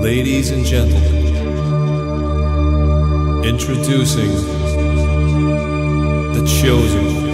Ladies and gentlemen, introducing the Chosen One.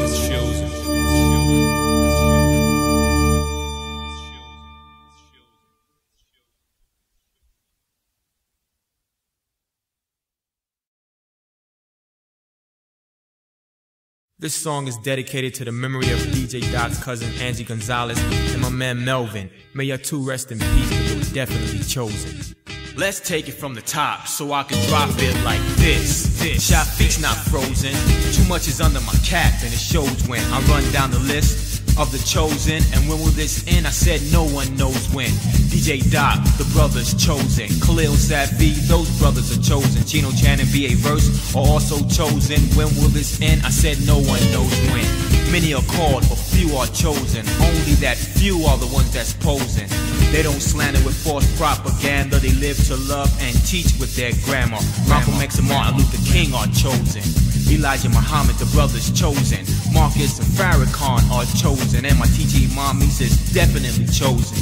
This song is dedicated to the memory of DJ Doc's cousin Angie Gonzalez and my man Melvin. May your two rest in peace, but they were definitely chosen. Let's take it from the top so I can drop it like this. Shafiq's not frozen. Too much is under my cap and it shows when I run down the list of the chosen. And when will this end? I said no one knows when. DJ Doc, the brothers chosen. Khalil Safi, those brothers are chosen. Chino Chan and B.A. Verse are also chosen. When will this end? I said no one knows when. Many are called, but few are chosen. Only that few are the ones that's posing. They don't slander with false propaganda. They live to love and teach with their grammar. Malcolm X and Martin Luther King are chosen. Elijah Muhammad, the brothers chosen. Marcus and Farrakhan are chosen. And my TG mommy says definitely chosen.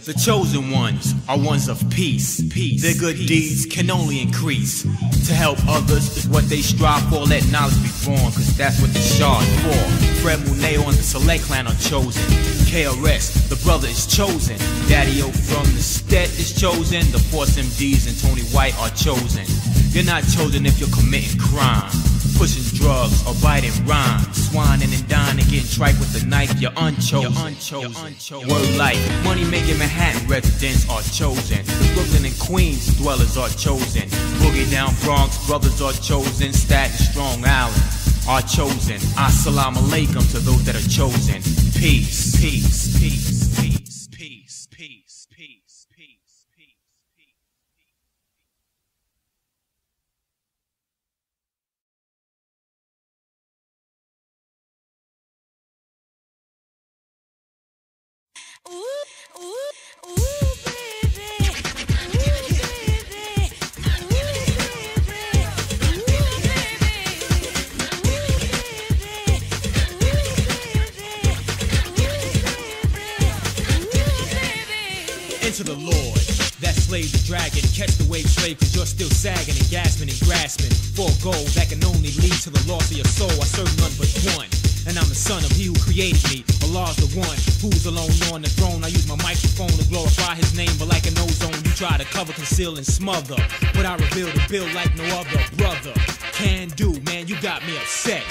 The chosen ones are ones of peace. Their good deeds can only increase. To help others is what they strive for. Let knowledge be born, cause that's what the shard's for. Fred Muneo and the Select Clan are chosen. KRS, the brother is chosen. Daddy-O from the Stet is chosen. The Force MDs and Tony White are chosen. You're not chosen if you're committing crime, pushing drugs or biting rhymes, swining and dining, getting tripe with a knife. You're unchosen. Word life, money making Manhattan residents are chosen. The Brooklyn and Queens dwellers are chosen. Boogie down Bronx brothers are chosen. Staten Strong Island are chosen. Assalamu alaikum to those that are chosen. Peace, peace, peace, peace, peace, peace, peace, peace, peace. Into the Lord that slays the dragon. Catch the wave slave, cause you're still sagging and gasping and grasping for a goal that can only lead to the loss of your soul. I serve none but one, and I'm the son of he who created me. Allah's the one who's alone on the throne. I use my microphone to glorify his name, but like an ozone, you try to cover, conceal, and smother. But I reveal the bill like no other brother can do. Man, you got me upset.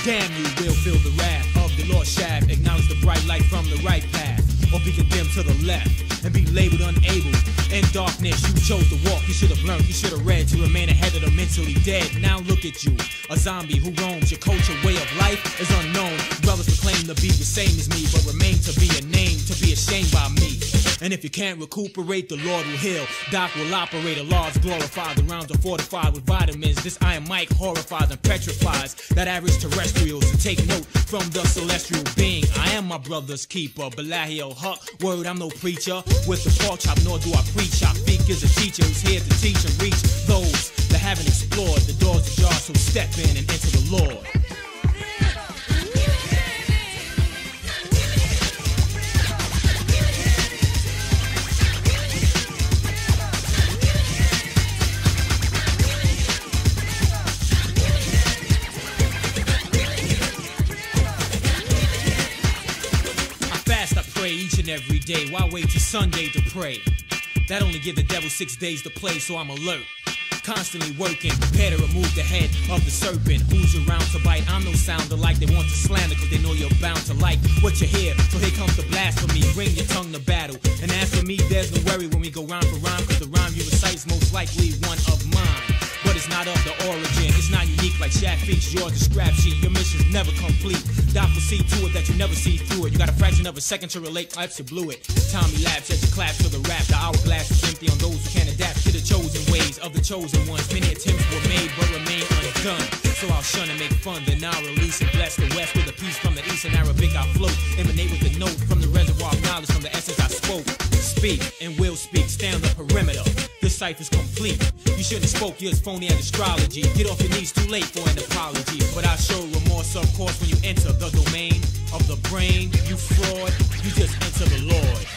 Damn, you will feel the wrath of the Lord shaft. Acknowledge the bright light from the right path, or be condemned to the left and be labeled unable. In darkness, you chose to walk. You should have learned, you should have read to remain ahead of the mentally dead. Now look at you, a zombie who roams. Your culture, way of life is unknown. Brothers proclaim to be the same as me, but remain to be a name, to be ashamed by me. And if you can't recuperate, the Lord will heal. Doc will operate, a laws glorified. The rounds are fortified with vitamins. This Iron Mike horrifies and petrifies that average terrestrials. To take note from the celestial being, I am my brother's keeper. Balahi al-Haq, word, I'm no preacher with the pork chop, nor do I preach. Shafiq is a teacher who's here to teach and reach those that haven't explored the doors ajar. So step in and enter the Lord. Each and every day, why wait till Sunday to pray? That only give the devil 6 days to play, so I'm alert, constantly working, prepare to remove the head of the serpent. Who's around to bite? I'm no sounder like they want to slander, cause they know you're bound to like what you hear. So here comes the blasphemy, bring your tongue to battle. And as for me, there's no worry when we go rhyme for rhyme, cause the rhyme you recite's most likely one of mine. But it's not of the origin, it's not unique like Shafiq's, yours a scrap sheet. Your mission's never complete. Doc will see to it that you never see through it. You got a fraction of a second to relate, perhaps you blew it. Time elapsed as you clap to the rap. The hourglass is empty on those who can't adapt to the chosen ways of the chosen ones. Many attempts were made but remain undone. So I'll shun and make fun, then I'll release and bless the west with a piece from the east. In Arabic I'll float, emanate with the note from the reservoir of knowledge, from the essence I spoke. Speak and will speak, stay on the perimeter. This cipher's complete. You shouldn't have spoke, you're as phony as astrology. Get off your knees, too late for an apology. But I'll show remorse, of course, when you enter the domain of the brain. You fraud, you just enter the Lord.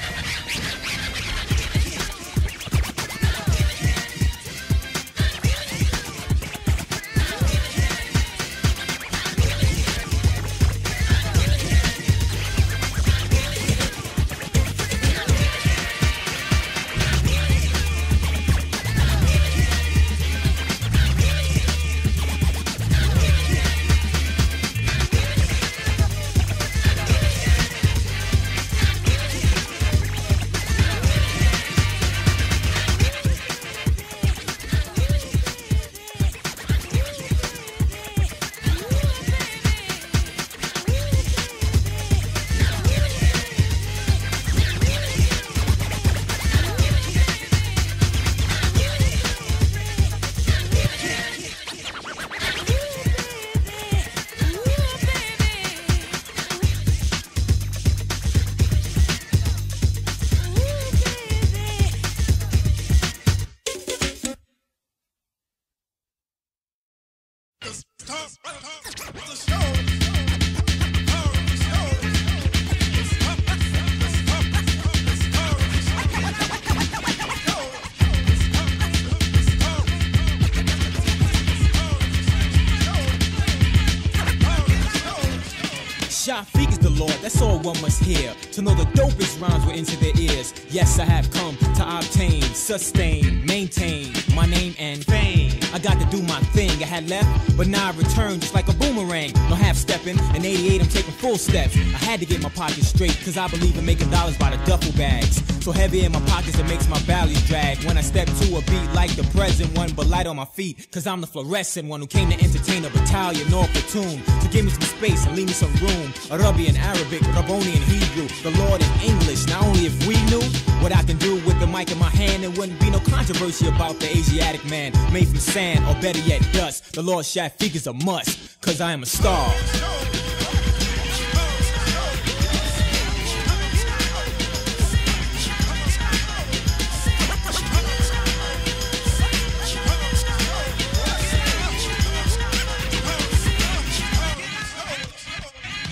Shafiq is the Lord, that's all one must hear. To know the dopest rhymes were into their ears. Yes, I have come to obtain, sustain, maintain my name and fame. I got to do my thing, I had left, but now I return just like a boomerang. No half stepping, in 88 I'm taking full steps. I had to get my pockets straight, cause I believe in making dollars by the duffel bags. So heavy in my pockets it makes my values drag. When I step to a beat like the present one, but light on my feet, cause I'm the fluorescent one who came to entertain a battalion or platoon. So give me some space and leave me some room. Arabian, Arabic, Rabboni and Hebrew, the Lord in English. Not only if we knew what I can do with the mic in my hand, there wouldn't be no controversy about the Asiatic man made from sand, or better yet dust. The Lord Shafiq is a must, cause I am a star.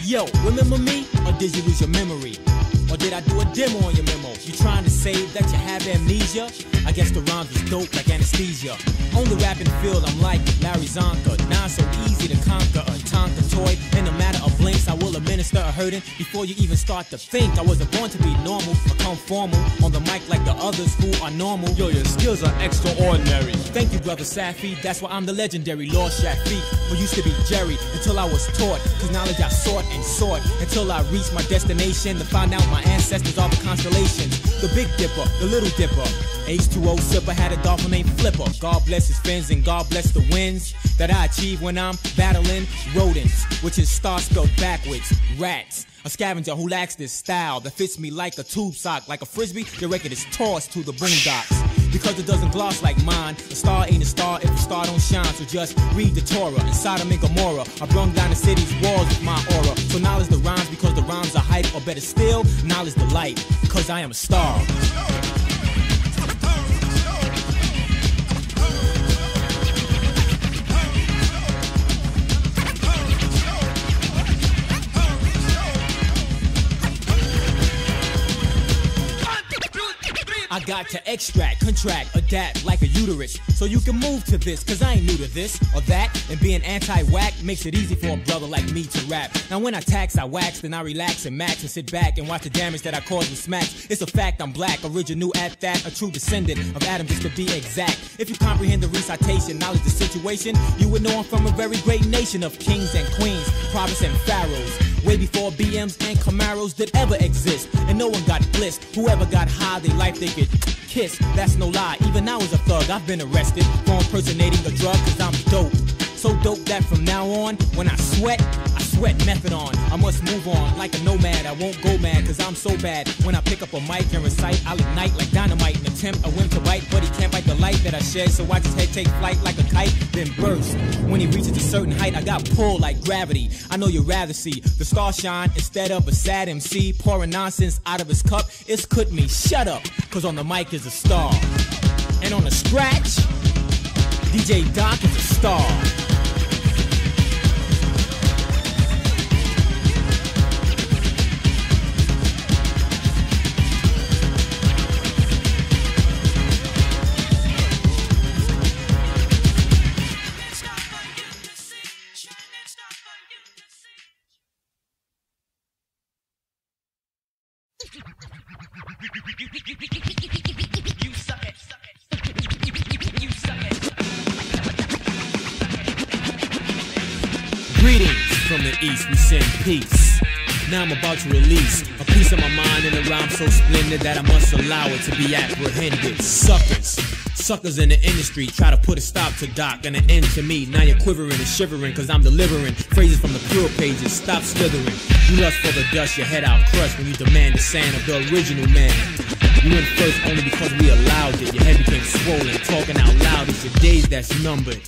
Yo, remember me? Or did you lose your memory? Or did I do a demo on your memo? You trying to say that you have amnesia? I guess the rhymes was dope like anesthesia. On the rapping field, I'm like Larry Zonka. Now so easy to conquer a Tonka toy. In a matter of blinks, I will administer a hurting before you even start to think. I wasn't born to be normal or come formal on the mic like the others who are normal. Yo, your skills are extraordinary. Thank you, brother Safi. That's why I'm the legendary Lord Shafiq, who used to be Jerry until I was taught. Cause knowledge I sought and sought until I reached my destination to find out my ancestors are the constellations. The Big Dipper, the Little Dipper. H2O sipper had a dolphin named Flipper. God bless his fins and God bless the wins that I achieve when I'm battling rodents, which is star spelled backwards, rats. A scavenger who lacks this style that fits me like a tube sock. Like a frisbee, your record is tossed to the boondocks. Because it doesn't gloss like mine. A star ain't a star if the star don't shine. So just read the Torah. Inside of Gomorrah, I brung down the city's walls with my aura. So knowledge the rhymes because the rhymes are hype. Or better still, knowledge the light, because I am a star. I got to extract, contract, adapt like a uterus. So you can move to this, cause I ain't new to this or that. And being anti-whack makes it easy for a brother like me to rap. Now when I tax, I wax, then I relax and max and sit back and watch the damage that I cause with smacks. It's a fact I'm black, original at that, a true descendant of Adam just to be exact. If you comprehend the recitation, knowledge the situation, you would know I'm from a very great nation of kings and queens, prophets and pharaohs. Way before BMs and Camaros did ever exist. And no one got blissed. Whoever got high, they life they could kiss. That's no lie. Even now as a thug, I've been arrested for impersonating a drug cause I'm dope. So dope that from now on, when I sweat method on. I must move on like a nomad. I won't go mad cause I'm so bad. When I pick up a mic and recite, I'll ignite like dynamite and attempt a whim to bite. But he can't bite the light that I shed, so I just head take flight like a kite, then burst. When he reaches a certain height, I got pulled like gravity. I know you'd rather see the star shine instead of a sad MC pouring nonsense out of his cup. It's could me, shut up, cause on the mic is a star. And on the scratch, DJ Doc is a star. Greetings from the east, we send peace. Now I'm about to release a piece of my mind in a rhyme so splendid that I must allow it to be apprehended. Suckers in the industry try to put a stop to Doc and an end to me. Now you're quivering and shivering cause I'm delivering phrases from the pure pages. Stop slithering. You lust for the dust, your head out crushed when you demand the sand of the original man. You went first only because we allowed it. Your head became swollen, talking out loud. It's your days that's numbered.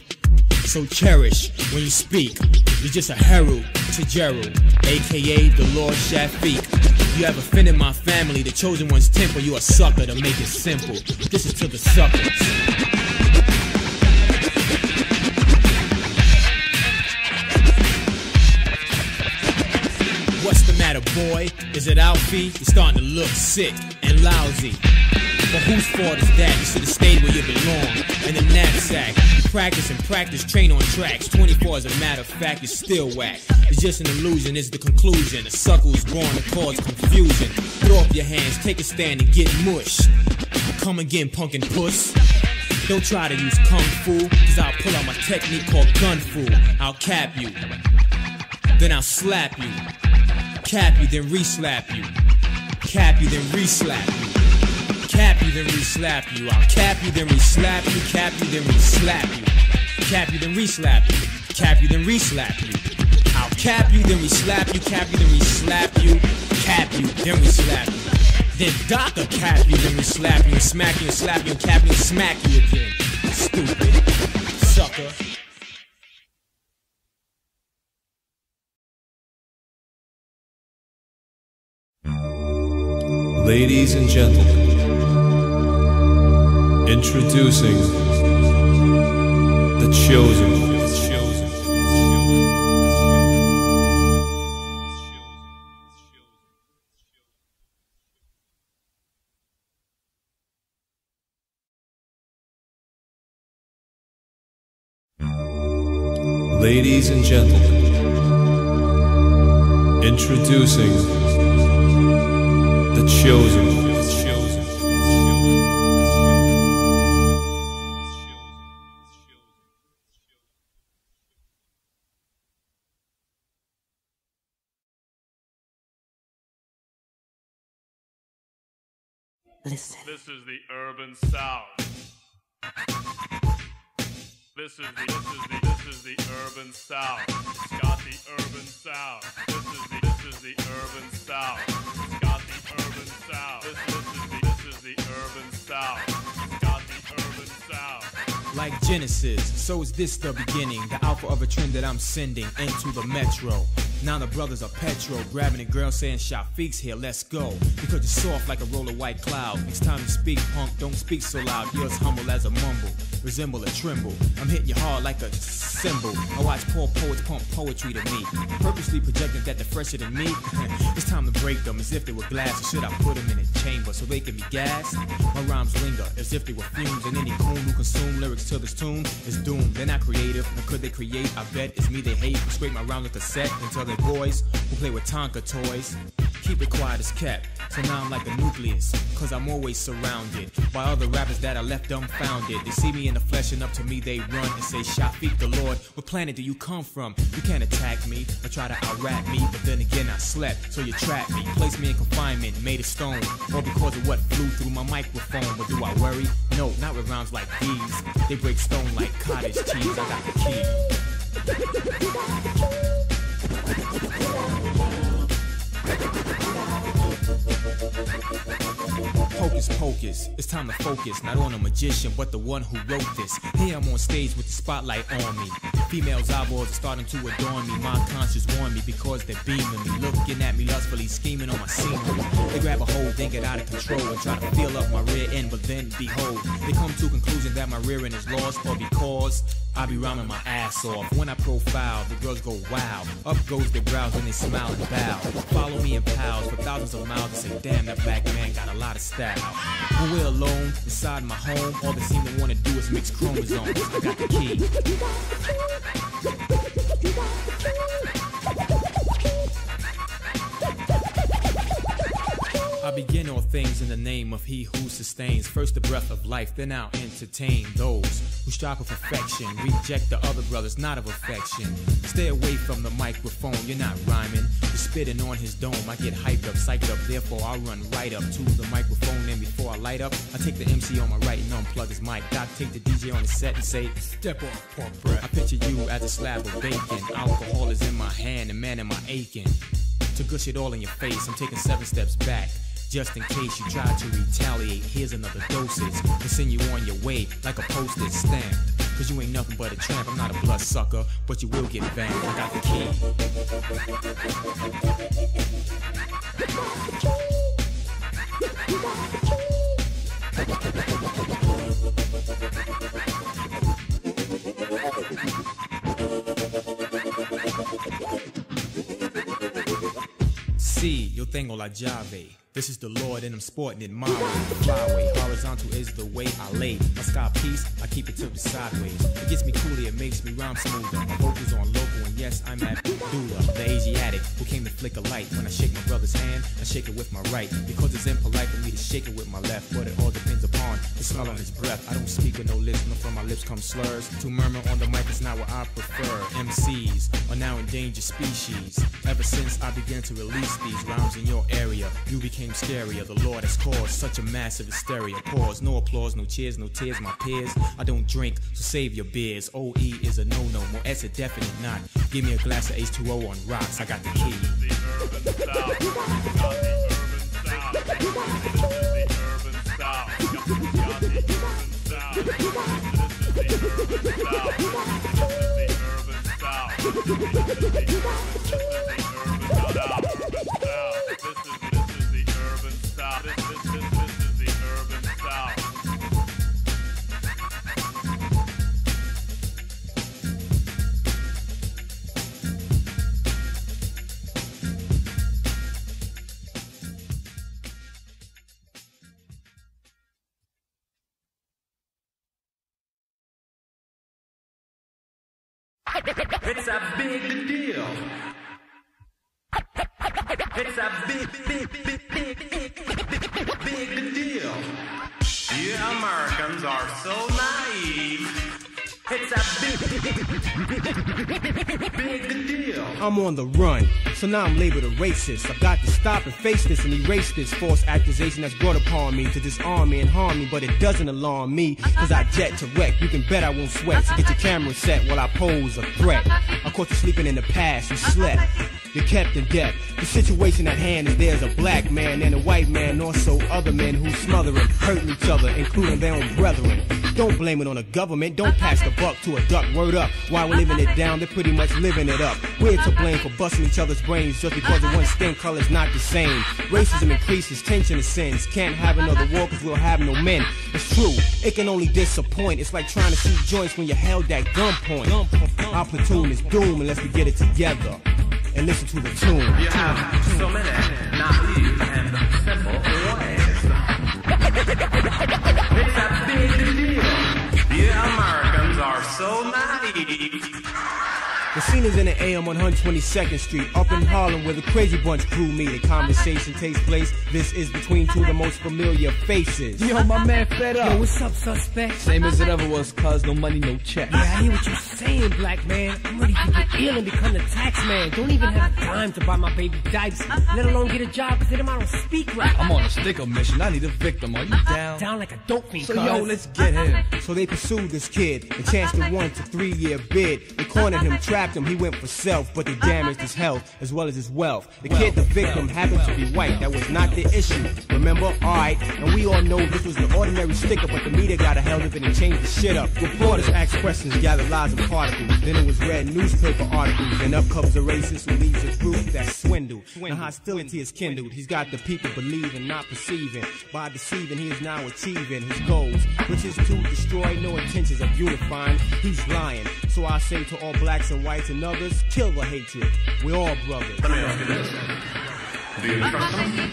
So cherish when you speak. You're just a herald to Gerald, aka the Lord Shafiq. You have offended my family, the chosen one's temple. You a sucker to make it simple. This is to the suckers. What's the matter, boy? Is it Alfie? You're starting to look sick and lousy. But whose fault is that? You should have stayed where you belong, in the knapsack. You practice and practice, train on tracks. 24 as a matter of fact, you're still whack. It's just an illusion, it's the conclusion. A sucker who's born to cause confusion. Throw up your hands, take a stand and get mushed. Come again, punk and puss. Don't try to use kung fu, cause I'll pull out my technique called gun fu. I'll cap you, then I'll slap you. Cap you, then re-slap you. Cap you, then re-slap you. Cap you, then re-slap you. I'll cap you, then re-slap you. Cap you, then re-slap you. Cap you, then re-slap you. Cap you, then re-slap you. I'll cap you, then re-slap you. Cap you, then re-slap you. Cap you, then re-slap you. Then Doc will cap you, then re-slap you and smack you and slap you and cap you and smack you again. Stupid sucker. Ladies and gentlemen, introducing the chosen one. Ladies and gentlemen, introducing the chosen one. Listen. This is the urban South. This is the urban South. It's got the urban South. This is the urban South. It's got the urban South. This is the urban South. It's got the urban South. Like Genesis, so is this the beginning, the alpha of a trend that I'm sending into the metro. Now the brothers are petro, grabbing a girl saying Shafiq's here, let's go. Because you're soft like a roll of white cloud. It's time to speak, punk, don't speak so loud. You're as humble as a mumble, resemble a tremble. I'm hitting you hard like a cymbal. I watch poor poets pump poetry to me, purposely projecting that they're fresher than me. It's time to break them as if they were glass. Or should I put them in a chamber so they can be gassed? My rhymes linger as if they were fumes, and any coon who consume lyrics to this tune is doomed. They're not creative, nor could they create. I bet it's me they hate. Scrape my rhymes with a cassette and tell their boys who play with Tonka toys. Keep it quiet as kept, so now I'm like a nucleus, cause I'm always surrounded by other rappers that I left dumbfounded. They see me in the flesh and up to me they run and say, Shafiq the Lord, what planet do you come from? You can't attack me or try to out-rap me, but then again I slept, so you trapped me. Placed me in confinement, made of stone, all because of what flew through my microphone. But do I worry? No, not with rhymes like these. They break stone like cottage cheese. I got the key. Hocus pocus, it's time to focus, not on a magician, but the one who wrote this. Here I'm on stage with the spotlight on me, Females' eyeballs are starting to adorn me. My conscience warn me because they're beaming me, looking at me lustfully, scheming on my scenery. They grab a hold, then get out of control and try to fill up my rear end, but then behold, they come to a conclusion that my rear end is lost, or because I be rhyming my ass off. When I profile, the girls go wow. Up goes their brows when they smile and bow. Follow me in pals for thousands of miles and say, damn, that black man got a lot of style. When we're alone, inside my home, all they seem to want to do is mix chromosomes. I got the key. I begin all things in the name of He who sustains. First the breath of life, then I'll entertain those who strive for perfection. Reject the other brothers, not of affection. Stay away from the microphone, you're not rhyming. You're spitting on his dome. I get hyped up, psyched up, therefore I run right up to the microphone. And before I light up, I take the MC on my right and unplug his mic. Doc, take the DJ on his set and say, step off, pork breath. I picture you as a slab of bacon. Alcohol is in my hand, and man, am I aching to gush it all in your face. I'm taking 7 steps back, just in case you try to retaliate. Here's another dosage to send you on your way like a postage stamp. Cause you ain't nothing but a tramp. I'm not a blood sucker, but you will get banged. I got the key. Sí, yo tengo la llave. This is the Lord and I'm sporting it my way. The flyway, horizontal is the way I lay. My sky piece, I keep it tilted sideways. It gets me cooler, it makes me rhyme smoother. My vocals on local and yes, I'm at Dula, the Asiatic who came to flick a light. When I shake my brother's hand, I shake it with my right. Because it's impolite for me to shake it with my left. But it all depends upon the smell on his breath. I don't speak with no lips, nor from my lips come slurs. To murmur on the mic is not what I prefer. MCs are now endangered species. Ever since I began to release these rhymes in your area, you became scarier. The Lord has caused such a massive hysteria. Pause, no applause, no cheers, no tears, my peers. I don't drink, so save your beers. OE is a no-no, more S a definite not. Give me a glass of H2O on rocks, I got the key. The urban style, got the urban style. This is the urban style, got the urban style. This is the urban style. This is the urban style. This is the urban style. This is the urban style. This is the urban style. It's a big deal. It's a big deal. You Americans are so naive. It's a big deal. I'm on the run, so now I'm labeled a racist. I've got to stop and face this and erase this false accusation that's brought upon me to disarm me and harm me, but it doesn't alarm me, cause I jet to wreck. You can bet I won't sweat, so get your camera set while I pose a threat. I caught you sleeping in the past, you slept. You're kept in debt. The situation at hand is there's a black man and a white man, also other men who smothering, hurting each other, including their own brethren. Don't blame it on the government, don't pass the buck to a duck. Word up, while we're living it down, they're pretty much living it up. We're to blame for busting each other's brains just because of one skin color's not the same. Racism increases, tension ascends. Can't have another war cause we'll have no men. It's true, it can only disappoint. It's like trying to shoot joints when you're held at gunpoint. Our platoon is doomed unless we get it together and listen to the tune. You have so many naive and simple ways. It's a big deal. You Americans are so naive. The scene is in the AM 122nd Street, up in Harlem, where the Crazy Bunch crew meet. A conversation takes place. This is between two of the most familiar faces. Yo, my man fed up. Yo, what's up, suspect? Same as it ever was, cuz no money, no check. Yeah, I hear what you're saying, black man. I'm ready to get ill and become the tax man. Don't even have time to buy my baby diapers, let alone get a job, cause then I don't speak right. I'm on a sticker mission. I need a victim. Are you down? Down like a dope fiend, So cuz. yo, let's get him. So they pursued this kid and chanced a 1 to 3 year bid. They cornered him, trapped him, victim, he went for self, but they damaged his health as well as his wealth. The kid, the victim, happened to be white. That was not the issue. Remember? Alright, and we all know this was the ordinary sticker, but the media got a hell of it and changed the shit up. Reporters asked questions, gathered lies and particles. Then it was read newspaper articles, and up comes a racist who leaves a group that swindled. Now hostility is kindled. He's got the people believing, not perceiving. By deceiving, he is now achieving his goals, which is to destroy. No intentions of unifying. He's lying. So I say to all blacks and whites and others, kill the hatred. We're all brothers. Let me ask you this. Do you trust him?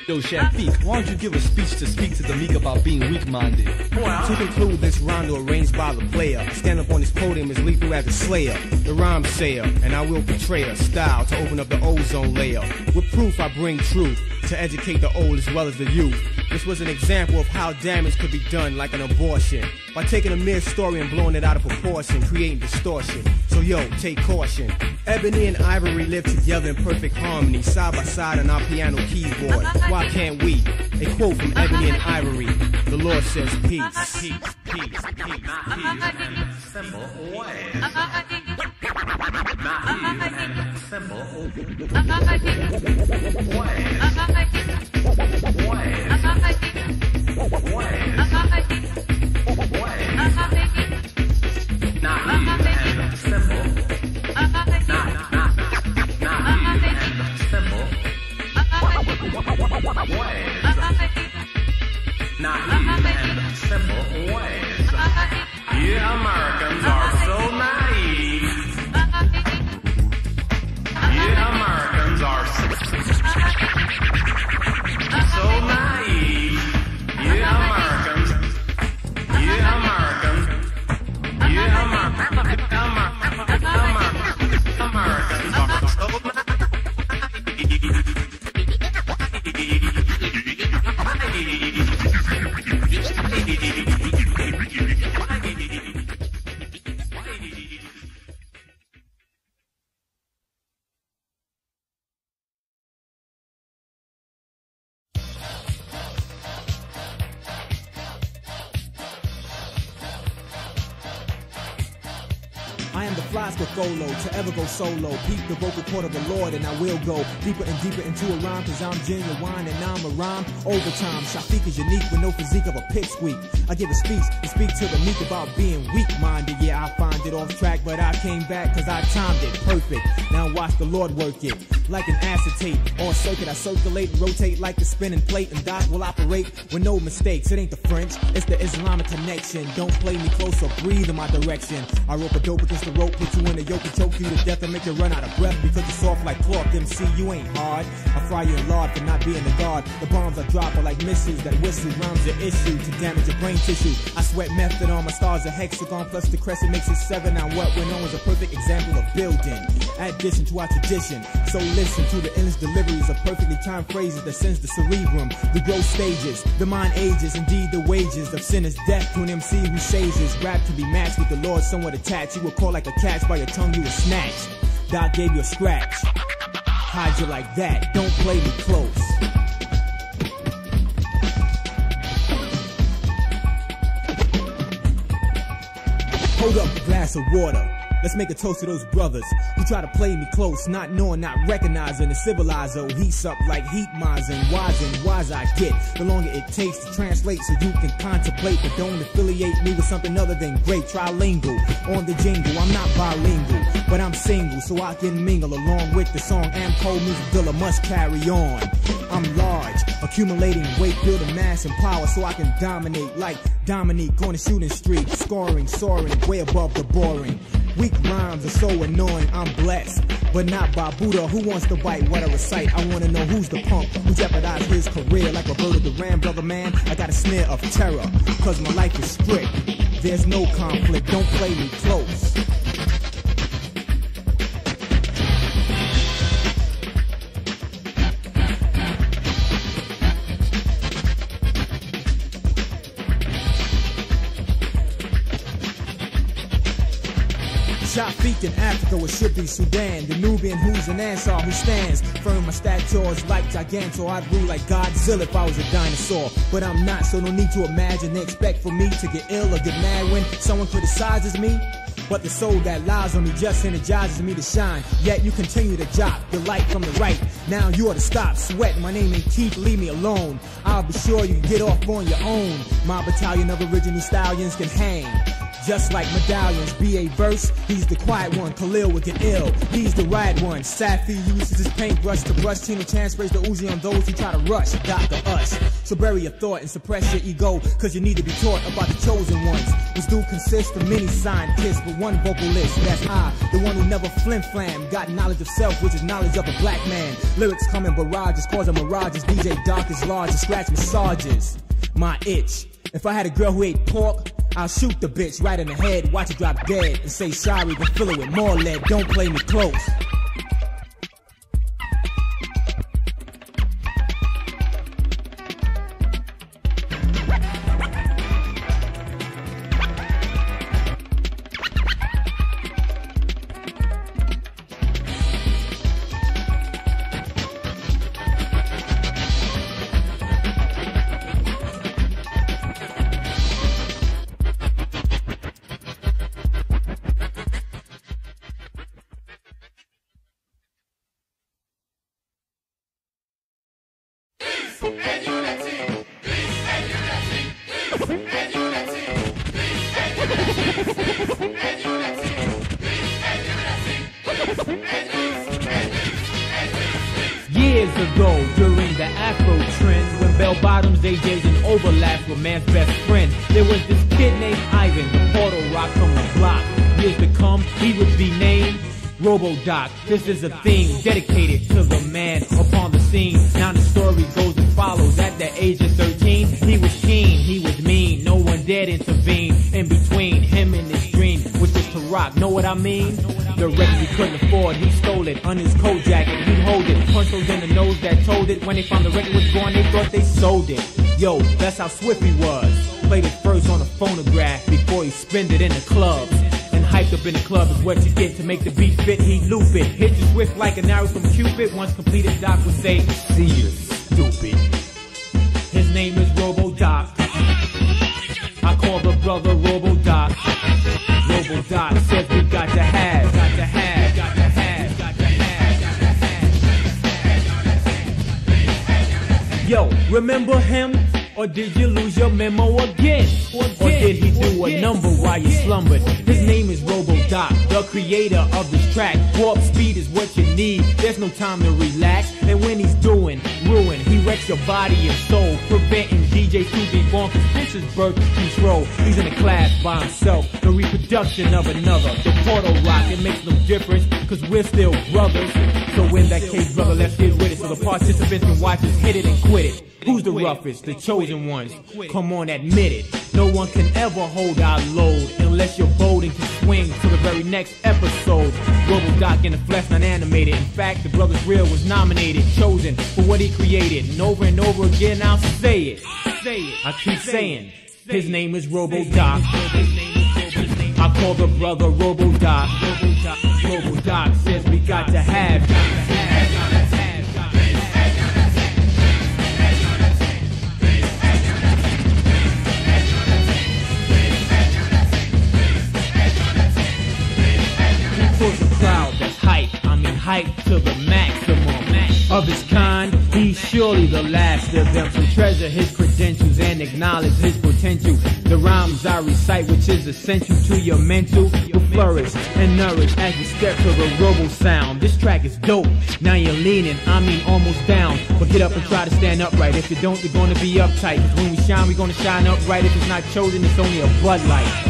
Yo, Shafiq, why don't you give a speech to speak to the meek about being weak-minded? To conclude this rondo arranged by the player, I stand up on this podium as lethal as a slayer, the rhyme sayer, and I will portray a style to open up the ozone layer. With proof I bring truth to educate the old as well as the youth. This was an example of how damage could be done like an abortion, by taking a mere story and blowing it out of proportion, creating distortion. So yo, take caution. Ebony and ivory live together in perfect harmony, side by side on our piano keyboard. Why can't we? A quote from Ebony and Ivory. The Lord says peace. Peace, peace, peace, peace. Simple ways. Naive and simple Yeah, Americans are so naive. Yeah, Americans are so naive. Yeah, Americans. Yeah, Americans. Yeah, Americans are so naive. I am the flies Golo, to ever go solo. Peep the vocal cord of the Lord and I will go deeper and deeper into a rhyme, cause I'm genuine and I'm a rhyme overtime. Shafiq is unique with no physique of a pipsqueak. I give a speech and speak to the meek about being weak-minded. Yeah, I find it off track, but I came back cause I timed it perfect. Now watch the Lord work it. Like an acetate on circuit, I circulate and rotate like a spinning plate, and Doc will operate with no mistakes. It ain't the French, it's the Islamic connection. Don't play me close or breathe in my direction. I rope a dope against the rope, put you in a yoke and choke you to death and make you run out of breath because you're soft like cloth. MC, you ain't hard. I fry you in lard for not being the guard. The bombs I drop are like missiles that whistle. Rhymes your issue to damage your brain tissue. I sweat method on my stars, a hexagon plus the crescent makes it 7. Now what we're known as a perfect example of building. Addition to our tradition. So listen to the endless deliveries of perfectly timed phrases that sends the cerebrum, the growth stages, the mind ages. Indeed, the wages of sin is death to an MC who sages. Rap to be matched with the Lord somewhat attached. You were caught like a catch by your tongue, you were snatched. Doc gave you a scratch. Hide you like that, don't play me close. Hold up a glass of water. Let's make a toast to those brothers who try to play me close, not knowing, not recognizing the civilizer who heats up like heat mines, and wise I get the longer it takes to translate so you can contemplate, but don't affiliate me with something other than great. Trilingual on the jingle, I'm not bilingual, but I'm single so I can mingle along with the song. Am cold music dealer must carry on. I'm large, accumulating weight, building mass and power so I can dominate like Dominique on the shooting street, scoring, soaring, way above the boring. Weak rhymes are so annoying, I'm blessed, but not by Buddha. Who wants to bite what I recite? I wanna know who's the punk who jeopardized his career like Roberto Duran, brother man. I got a sneer of terror, cause my life is strict. There's no conflict, don't play me close. Shafiq in Africa, it should be Sudan. The Nubian who's an Ansar who stands firm. My statures like Gigantor. I'd rule like Godzilla if I was a dinosaur. But I'm not, so no need to imagine they expect for me to get ill or get mad when someone criticizes me. But the soul that lies on me just energizes me to shine. Yet you continue to jot the light from the right. Now you ought to stop sweating. My name ain't Keith, leave me alone. I'll be sure you can get off on your own. My battalion of original stallions can hang just like medallions. B.A. verse, he's the quiet one. Khalil would get ill, he's the right one. Safi uses his paintbrush to brush. Tina Chan sprays the Uzi on those who try to rush. Dr. Us. So bury your thought and suppress your ego, cause you need to be taught about the chosen ones, which do consist of many scientists, but one vocalist. That's I, the one who never flim-flam. Got knowledge of self, which is knowledge of a black man. Lyrics come in barrages, causing mirages. DJ Doc is large and scratch massages my itch. If I had a girl who ate pork, I'll shoot the bitch right in the head, watch her drop dead, and say sorry, then fill it with more lead. Don't play me close. Years ago, during the Afro trend, when bell-bottoms, AJs, and overlaps were man's best friend, there was this kid named Ivan, the portal rock from the block. Years to come, he would be named Robo-Doc. This is a theme dedicated to the man upon the scene. Now the story goes as follows. At the age of 13, he was keen, he was mean. No one dared intervene in between him and his dream, which is to rock. Know what I mean? The record he couldn't afford, he stole it. On his coat jacket, he'd hold it. Punch holes in the nose that told it. When they found the record was gone, they thought they sold it. Yo, that's how swift he was. Played it first on a phonograph before he spinned it in the clubs. And hyped up in the club is what you get to make the beat fit. He loop it, hit you swift like an arrow from Cupid. Once completed, Doc would say, see you, stupid. His name is Robo-Doc. I call the brother Robo-Doc. Robo-Doc says we got to have, got to have, got to have, got to have, got to have. Yo, remember him? Or did you lose your memo again? Or did he do a number while you slumbered? His name is Robo-Doc, the creator of this track. Warp speed is what you need, there's no time to relax. And when he's doing ruin, he wrecks your body and soul, preventing DJs to be bonkers. This is birth control. He's in a class by himself, the reproduction of another. The portal rock, it makes no difference, cause we're still brothers. So in that case, brother, let's get with it, so the participants can watch us hit it and quit it. Who's the roughest? The chosen ones. Come on, admit it. No one can ever hold our load unless you're bold and can swing to the very next episode. Robo-Doc in the flesh, not animated. In fact, the brother's real was nominated, chosen for what he created. And over again, I'll say it. I keep saying, his name is Robo-Doc. I call the brother Robo-Doc. Robo-Doc says we got to have. A crowd that's hype, I mean hype to the maximum of his kind. He's surely the last of them, so treasure his credentials and acknowledge his potential. The rhymes I recite, which is essential to your mental, will flourish and nourish as you step to the robo sound. This track is dope, now you're leaning, I mean almost down. But get up and try to stand upright. If you don't, you're gonna be uptight, cause when we shine, we're gonna shine upright. If it's not chosen, it's only a Bud Light.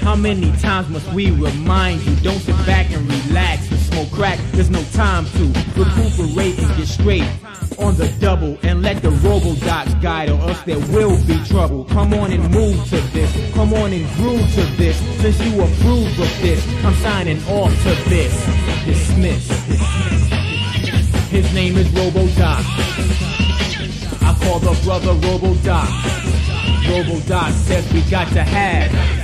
How many times must we remind you? Don't sit back and relax and smoke crack. There's no time to recuperate and get straight on the double and let the Robo-Docs guide, or else there will be trouble. Come on and move to this. Come on and groove to this. Since you approve of this, I'm signing off to this. Dismiss. His name is Robo-Doc. I call the brother Robo-Doc. Robo-Doc says we got to have.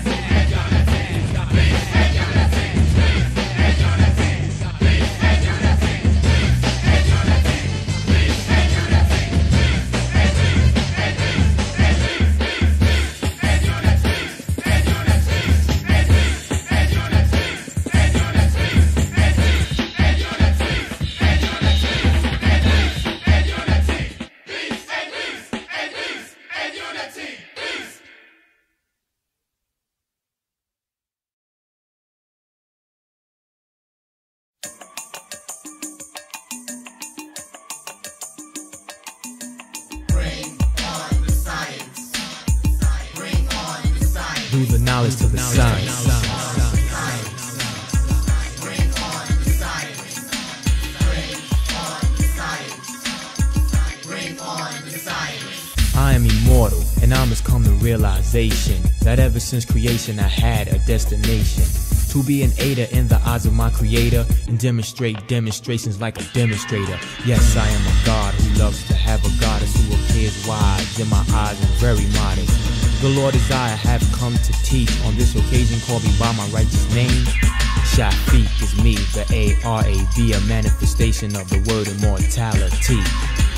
knowledge to the science. I am immortal, and I must come to realization that ever since creation I had a destination. To be an aider in the eyes of my creator and demonstrate demonstrations like a demonstrator. Yes, I am a god who loves to have a goddess who appears wise in my eyes and very modest. The Lord is I have come to teach. On this occasion call me by my righteous name. Shafiq is me, the A-R-A-B, a manifestation of the word immortality.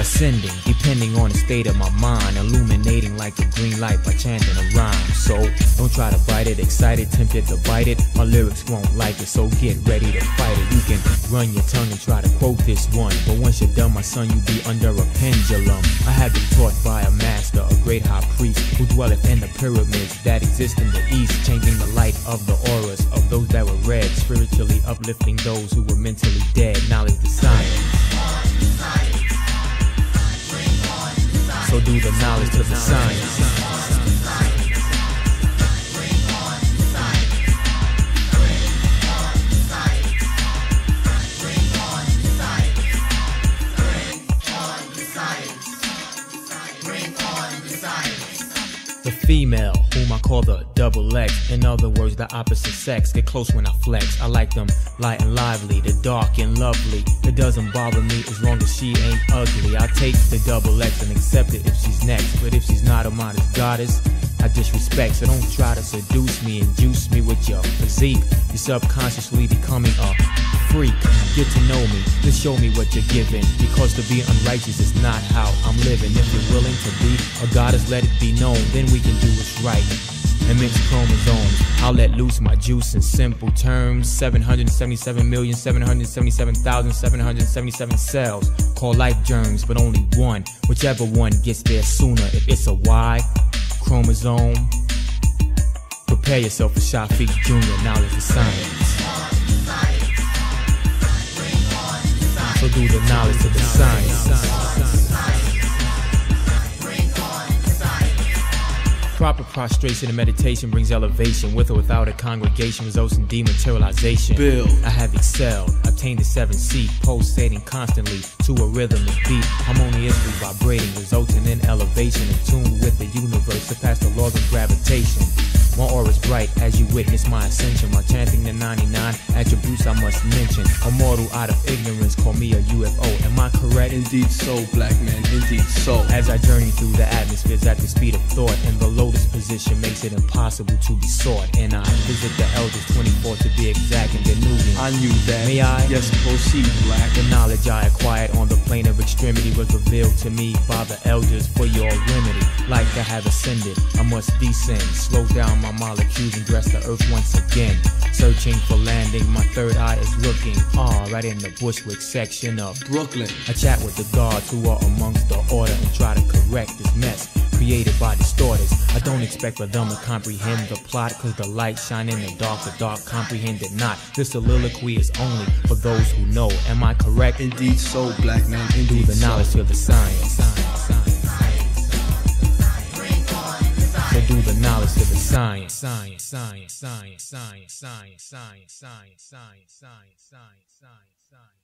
Ascending, depending on the state of my mind, illuminating like a green light by chanting a rhyme. So, don't try to bite it, excited, tempted to bite it. My lyrics won't like it, so get ready to fight it. You can run your tongue and try to quote this one, but once you're done, my son, you be under a pendulum. I have been taught by a master, a great high priest, who dwelleth in the pyramids that exist in the east, changing the light of the auras of those that were read, spiritually uplifting those who were mentally dead. Knowledge to science. So do the knowledge to the science. The female, whom I call the double X. In other words, the opposite sex. Get close when I flex. I like them light and lively, the dark and lovely. It doesn't bother me as long as she ain't ugly. I take the double X and accept it if she's next. But if she's not a modest goddess, I disrespect. So don't try to seduce me and juice me with your physique. You're subconsciously becoming a freak. Get to know me, just show me what you're giving. Because to be unrighteous is not how I'm living. If you're willing to be a goddess, let it be known. Then we can do what's right and mix chromosomes. I'll let loose my juice in simple terms. 777,777,777 cells call life germs, but only one. Whichever one gets there sooner. If it's a Y chromosome, prepare yourself for Shafiq Jr. Knowledge of science. So do the knowledge to the science. Proper prostration and meditation brings elevation. With or without a congregation results in dematerialization. Build. I have excelled, obtained the 7th seat, pulsating constantly to a rhythmic beat, harmoniously vibrating, resulting in elevation in tune with the universe, surpass the laws of gravitation. My aura's bright as you witness my ascension. My chanting the 99 attributes I must mention. Immortal out of ignorance, call me a UFO. Am I correct? Indeed so, black man, indeed so. As I journey through the atmospheres at the speed of thought, and the lotus position makes it impossible to be sought. And I visit the elders 24 to be exact, and the Nubian. I knew that. May I? Yes, proceed, black. The knowledge I acquired on the plane of extremity was revealed to me by the elders for your remedy. Like I have ascended, I must descend, slow down my molecules and dress the earth once again. Searching for landing, my third eye is looking right in the Bushwick section of Brooklyn. I chat with the gods who are amongst the order and try to correct this mess created by distorters. I don't expect for them to comprehend the plot, cause the light shine in the dark comprehend it not. This soliloquy is only for those who know. Am I correct? Indeed so, black man, Do indeed the knowledge so. to the science. So do the knowledge to the science. Science, science, science, science, science, science, science, science, science, science, science, science.